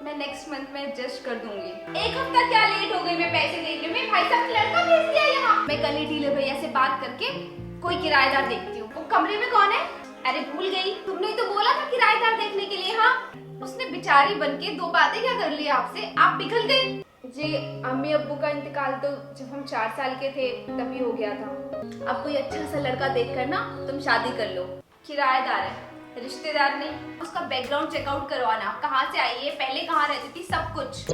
मैं next month में adjust कर दूंगी। एक हफ्ता क्या लेट हो गई मैं पैसे देने में, भाई साहब लड़का भेज दिया यहाँ। मैं कल ही डीलर भैया से बात करके कोई किराएदार देखती हूँ। वो कमरे में कौन है? अरे भूल गई, तुमने तो बोला था किराएदार देखने के लिए। हाँ, उसने बेचारी बनके दो बातें क्या कर ली आपसे, आप पिघल गई। जी, अम्मी अब्बू का इंतकाल तो जब हम 4 साल के थे तभी हो गया था। अब कोई अच्छा सा लड़का देखकर ना तुम शादी कर लो। किराएदार है, रिश्तेदार नहीं। उसका बैकग्राउंड चेकआउट करवाना, कहाँ से आई है, पहले कहाँ रहती थी, सब कुछ।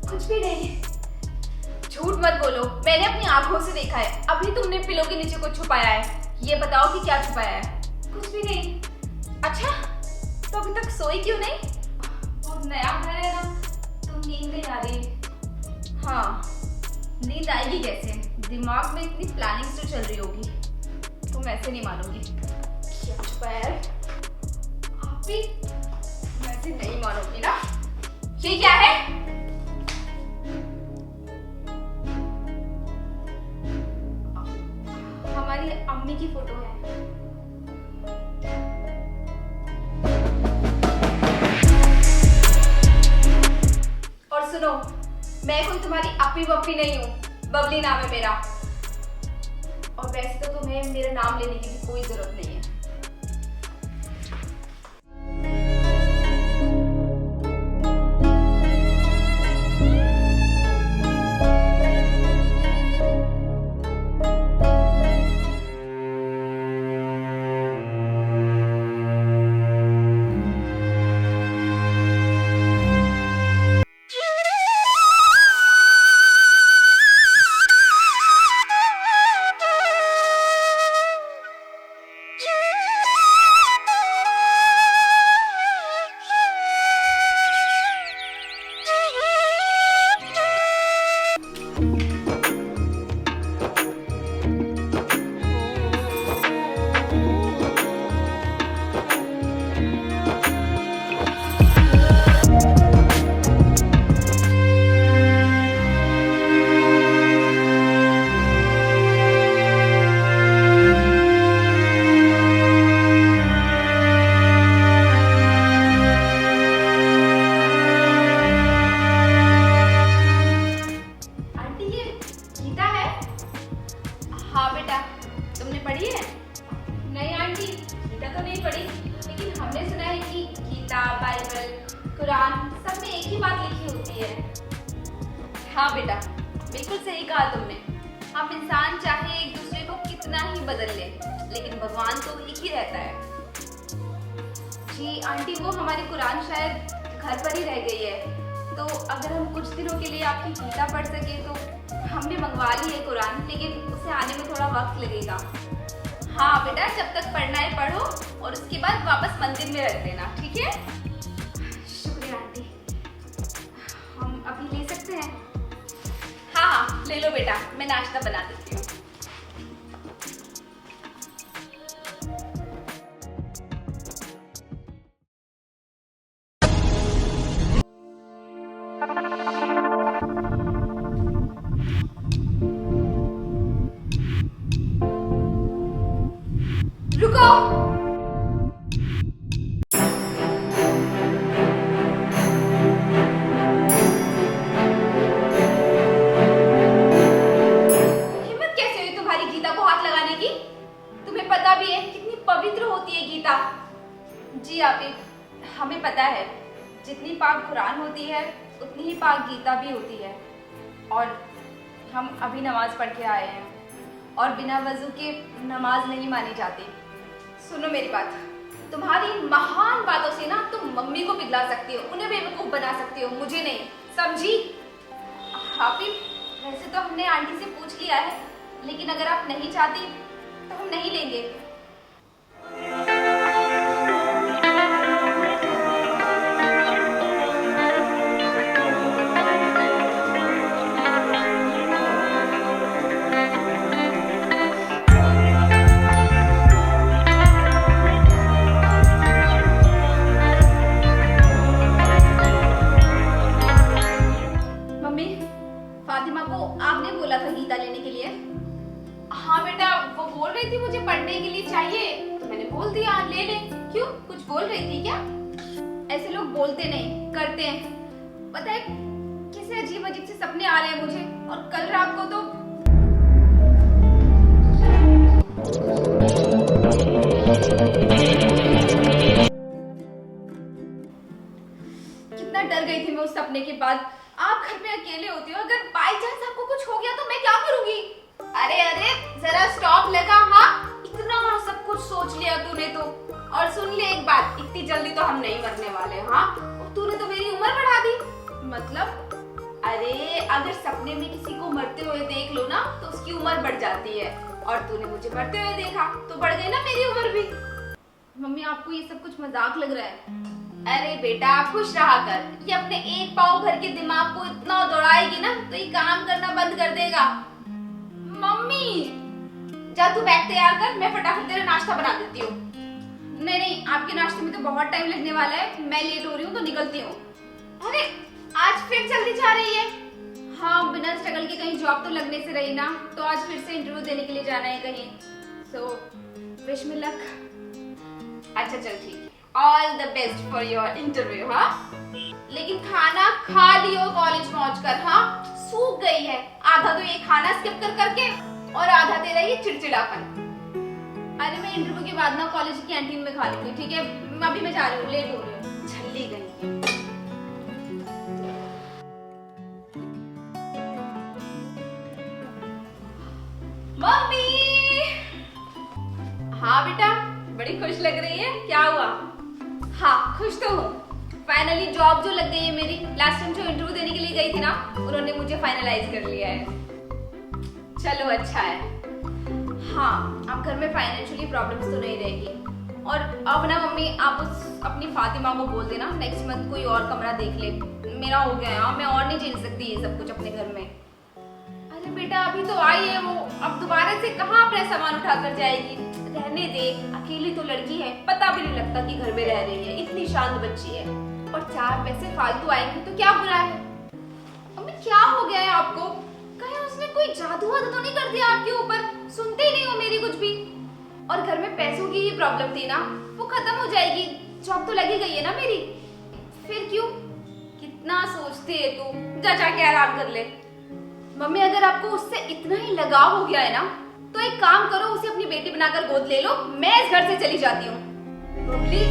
कुछ भी नहीं। झूठ मत बोलो, मैंने अपनी आंखों से देखा है। अभी तुमने पिलो के नीचे कुछ छुपाया है, ये बताओ कि क्या छुपाया है। कुछ भी नहीं। अच्छा, तो अभी तक सोई क्यों नहीं? बहुत नया घर है ना, तो नींद नहीं आ रही। हाँ, नींद आएगी कैसे? दिमाग में इतनी प्लानिंग तो चल रही होगी, तुम ऐसे नहीं मानोगी। क्या छुपाया है? आप भी वैसे नहीं मानोगी ना। ये क्या है? हमारी अम्मी की फोटो है। और सुनो, मैं कोई तुम्हारी अपी बप्पी नहीं हूँ, बबली नाम है मेरा। और वैसे तो तुम्हें मेरा नाम लेने की भी कोई जरूरत नहीं है। हाँ बेटा, तुमने पढ़ी है? नहीं आंटी, गीता तो नहीं पढ़ी, लेकिन हमने सुना है कि गीता, बाइबल, कुरान सब में एक ही बात लिखी होती है। हाँ बेटा, बिल्कुल सही कहा तुमने। हम इंसान चाहे एक दूसरे को कितना ही बदल ले, लेकिन भगवान तो एक ही रहता है। जी आंटी, वो हमारी कुरान शायद घर पर ही रह गई है, तो अगर हम कुछ दिनों के लिए आपकी गीता पढ़ सके तो। हमने मंगवा ली है कुरान, लेकिन उसे आने में थोड़ा वक्त लगेगा। हाँ बेटा, जब तक पढ़ना है पढ़ो और उसके बाद वापस मंदिर में रख देना, ठीक है? शुक्रिया आंटी। हम अभी ले सकते हैं? हाँ हाँ, ले लो बेटा, मैं नाश्ता बना देती हूँ। रुको। हिम्मत कैसे हुई तुम्हारी गीता को हाथ लगाने की? तुम्हें पता भी है कितनी पवित्र होती है गीता। जी आपी, हमें पता है जितनी पाक कुरान होती है उतनी ही पाक गीता भी होती है। और हम अभी नमाज पढ़ के आए हैं और बिना वजू के नमाज नहीं मानी जाती। सुनो मेरी बात, तुम्हारी महान बातों से ना तुम मम्मी को पिघला सकती हो, उन्हें बेवकूफ बना सकती हो, मुझे नहीं, समझी? हाफी, वैसे तो हमने आंटी से पूछ लिया है, लेकिन अगर आप नहीं चाहती तो हम नहीं लेंगे। फातिमा को आपने बोला था गीता लेने के लिए? हाँ बेटा, वो बोल रही थी मुझे पढ़ने के लिए चाहिए, तो मैंने बोल दिया ले ले। क्यों, कुछ बोल रही थी क्या? ऐसे लोग बोलते नहीं, करते हैं। पता है कैसे अजीब अजीब से सपने आ रहे हैं मुझे, और कल रात को तो कितना डर गई थी मैं उस सपने के बाद। आप घर में अकेले होती हो, अगर बाई चांस आपको कुछ हो गया तो मैं क्या करूंगी? अरे अरे, जरा स्टॉप लगा। हाँ, इतना सब कुछ सोच लिया तूने तो। और सुन ले एक बात, इतनी जल्दी तो हम नहीं मरने वाले। हाँ, तूने तो मेरी उम्र बढ़ा दी। मतलब? अरे अगर सपने में किसी को मरते हुए देख लो ना तो उसकी उम्र बढ़ जाती है, और तूने मुझे मरते हुए देखा तो बढ़ गई ना मेरी उम्र भी। मम्मी, आपको ये सब कुछ मजाक लग रहा है? अरे बेटा, खुश रहा कर। ये अपने एक पाव भर के दिमाग को इतना दौड़ाएगी ना तो ये काम करना बंद कर देगा। मम्मी, जा तू बैग तैयार कर, मैं फटाफट तेरा नाश्ता बना देती हूँ। नहीं नहीं, आपके नाश्ते में तो बहुत टाइम लगने वाला है, मैं लेट हो रही हूँ तो निकलती हूँ। अरे आज फिर जल्दी जा रही है? हाँ, बिना स्ट्रगल के कहीं जॉब तो लगने से रही ना, तो आज फिर से इंटरव्यू देने के लिए जाना है कहीं। So wish me luck. अच्छा चल ठीक है, all the best for your interview. हाँ, लेकिन खाना खा लियो कॉलेज पहुंचकर। हाँ, सूख गई है, आधा तो ये खाना स्किप कर करके और आधा तेरा ये चिड़चिड़ापन। अरे मैं इंटरव्यू के बाद ना कॉलेज की कैंटीन में खा लूंगी, ठीक है? अभी मैं जा रही हूँ, लेट हो रही हूँ। झल्ली गई। मम्मी! हाँ बेटा, बड़ी खुश लग रही है, क्या हुआ? हाँ, खुश तो हूँ। फाइनली जॉब जो लग गई है मेरी। लास्ट टाइम जो इंटरव्यू देने के लिए गई थी ना, उन्होंने मुझे फाइनलाइज कर लिया है। चलो अच्छा है। हाँ, अब घर में फाइनेंशियली प्रॉब्लम्स तो नहीं रहेगी। और अब ना मम्मी, आप अपनी फातिमा को बोल देना नेक्स्ट मंथ कोई और कमरा देख ले। मेरा हो गया है, मैं और नहीं झेल सकती ये सब कुछ अपने घर में। अरे बेटा, अभी तो आई है वो, अब दोबारा से कहाँ अपना सामान उठा कर जाएगी? रहने दे, अकेली तो लड़की है, पता भी नहीं लगता कि घर में रह रही है, इतनी शांत बच्ची है। और 4 पैसे फालतू आएंगे तो क्या बुरा है? अम्मी, क्या हो गया है आपको? कहीं उसने कोई जादू वादू तो नहीं कर दिया आपके ऊपर? सुनते ही नहीं हो मेरी कुछ भी। और घर में पैसों की ही प्रॉब्लम थी ना, वो खत्म हो जाएगी। जॉब तो लगी गई है ना मेरी, फिर क्यों? कितना सोचती है तू, जा जाके आराम कर ले। मम्मी, अगर आपको उससे इतना ही लगाव हो गया है ना, तो एक काम करो, उसे अपनी बेटी बनाकर गोद ले लो, मैं इस घर से चली जाती हूँ। बबली,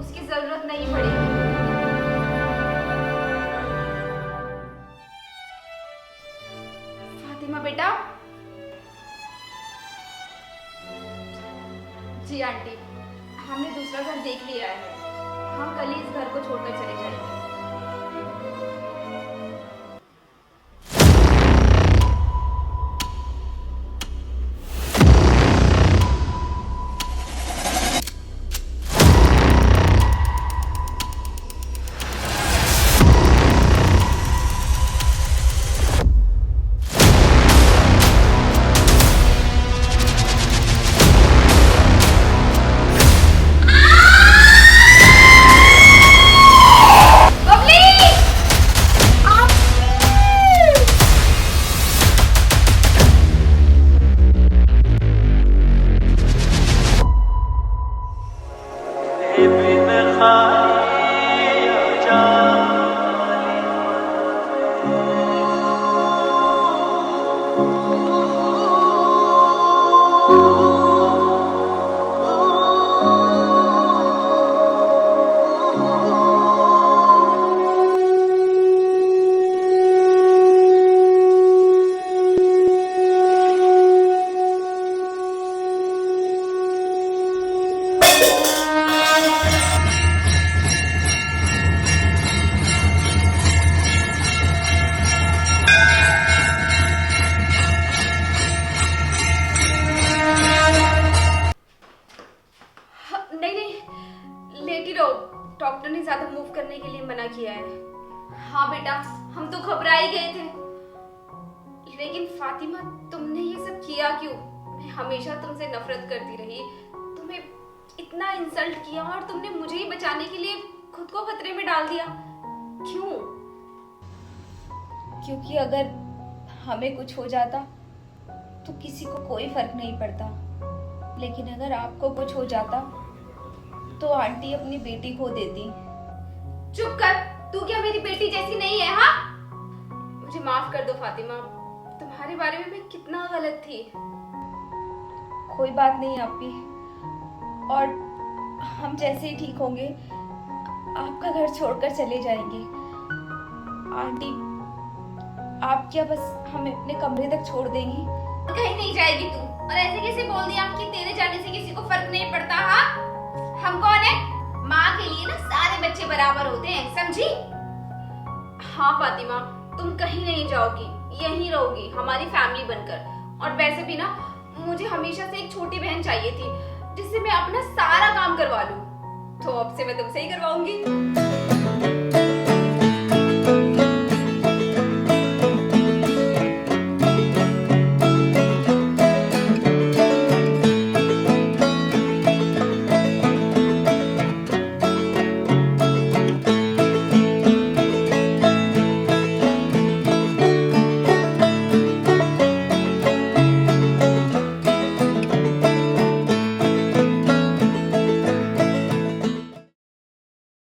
उसकी जरूरत नहीं पड़ेगी। फातिमा बेटा। जी आंटी, हमने दूसरा घर देख लिया है, हम कल ही इस घर को छोड़कर चले जाएंगे। डॉक्टर ने ज्यादा मूव करने के लिए मना किया है। हाँ बेटा, हम तो घबरा ही गए थे, लेकिन फातिमा तुमने ये सब किया क्यों? मैं हमेशा तुमसे नफरत करती रही, तुम्हें इतना इंसल्ट किया और तुमने मुझे ही बचाने के लिए खुद को खतरे में डाल दिया, क्यों? क्योंकि अगर हमें कुछ हो जाता तो किसी को कोई फर्क नहीं पड़ता, लेकिन अगर आपको कुछ हो जाता तो आंटी अपनी बेटी खो देती। चुप कर, तू क्या मेरी बेटी जैसी नहीं है? हाँ, मुझे माफ कर दो फातिमा, तुम्हारे बारे में मैं कितना गलत थी। कोई बात नहीं आपी, और हम जैसे ही ठीक होंगे आपका घर छोड़कर चले जाएंगे। आंटी, आप क्या बस हमें अपने कमरे तक छोड़ देंगी? कहीं नहीं जाएगी तू, और ऐसे कैसे बोल दिया कि तेरे जाने से किसी को फर्क नहीं पड़ता? हाँ, हम कौन है? माँ के लिए ना सारे बच्चे बराबर होते हैं, समझी? हाँ फातिमा, तुम कहीं नहीं जाओगी, यहीं रहोगी हमारी फैमिली बनकर। और वैसे भी ना मुझे हमेशा से एक छोटी बहन चाहिए थी जिससे मैं अपना सारा काम करवा लूं, तो अब से मैं तुमसे ही करवाऊंगी।